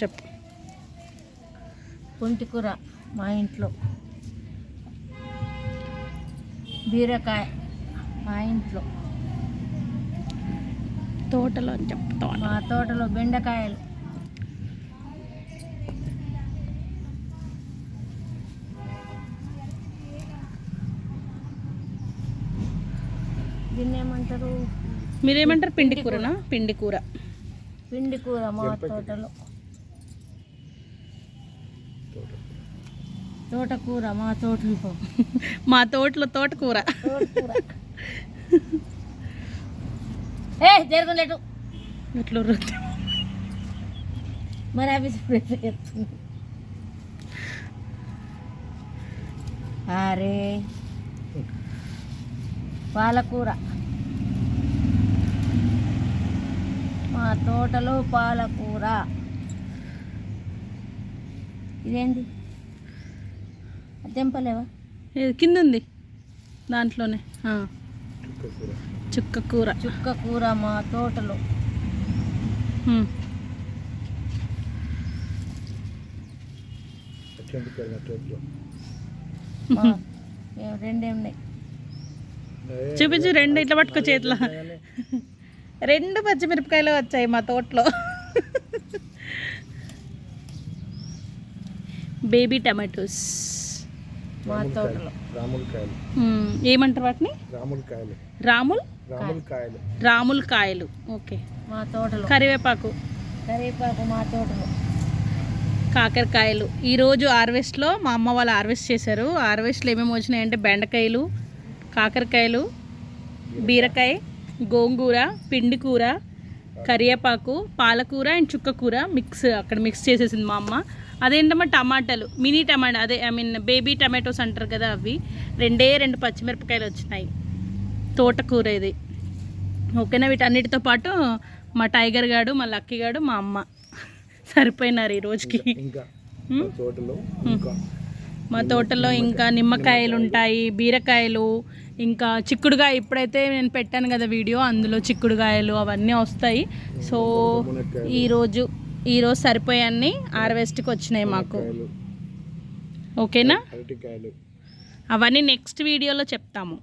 చెప్పు. పుంటికూర మా ఇంట్లో, బీరకాయ మా ఇంట్లో, తోటలో అని చెప్పు. మా తోటలో బెండకాయలు, దీన్ని ఏమంటారు, మీరేమంటారు? పిండి కూరనా? పిండి కూర. పిండి కూర మా తోటలో. తోటకూర మా తోటలో. మా తోటలో తోటకూర. తోటకూర జరగలేటు ఇట్లా మరి అవి చెప్తుంది. అరే పాలకూర మా తోటలో పాలకూర. ఇదేంటి తెంపలేవా? కింద ఉంది దాంట్లోనే. చుక్క కూర. చుక్క కూర మా తోటలో. రెండే ఉన్నాయి. చూపించు. రెండు ఇట్లా పట్టుకో చేతిలో. 2 పచ్చిమిరపకాయలు వచ్చాయి మా తోటలో. బేబీ టమాటోస్ మా తోటలో. ఏమంటారు వాటిని? రాముల్ కాయలు. ఓకే. మా తోటలో. కరివేపాకు మా తోటలో. కాకరకాయలు. ఈరోజు హార్వెస్ట్లో మా అమ్మ వాళ్ళు హార్వెస్ట్ చేశారు. హార్వెస్ట్లో ఏమేమి వచ్చినాయంటే బెండకాయలు, కాకరకాయలు, బీరకాయ, గోంగూర, పిండి కూర, కరివేపాకు, పాలకూర అండ్ చుక్క కూర అక్కడ మిక్స్ చేసేసింది మా అమ్మ. అదేంటమ్మా టమాటాలు, మినీ టమాటా, అదే బేబీ టమాటోస్ అంటారు కదా, అవి 2 పచ్చిమిరపకాయలు వచ్చినాయి. తోటకూర ఇది. ఓకేనా? వీటన్నిటితో పాటు మా టైగర్ గాడు, మా లక్కీ గాడు, మా అమ్మ సరిపోయినారు ఈ రోజుకి. మా తోటలో ఇంకా నిమ్మకాయలు ఉంటాయి, బీరకాయలు, ఇంకా చిక్కుడుకాయ. ఇప్పుడైతే నేను పెట్టాను కదా వీడియో, అందులో చిక్కుడుకాయలు అవన్నీ వస్తాయి. సో ఈరోజు సరిపోయాన్ని హార్వెస్ట్కి వచ్చినాయి మాకు. ఓకేనా? అవన్నీ నెక్స్ట్ వీడియోలో చెప్తాము.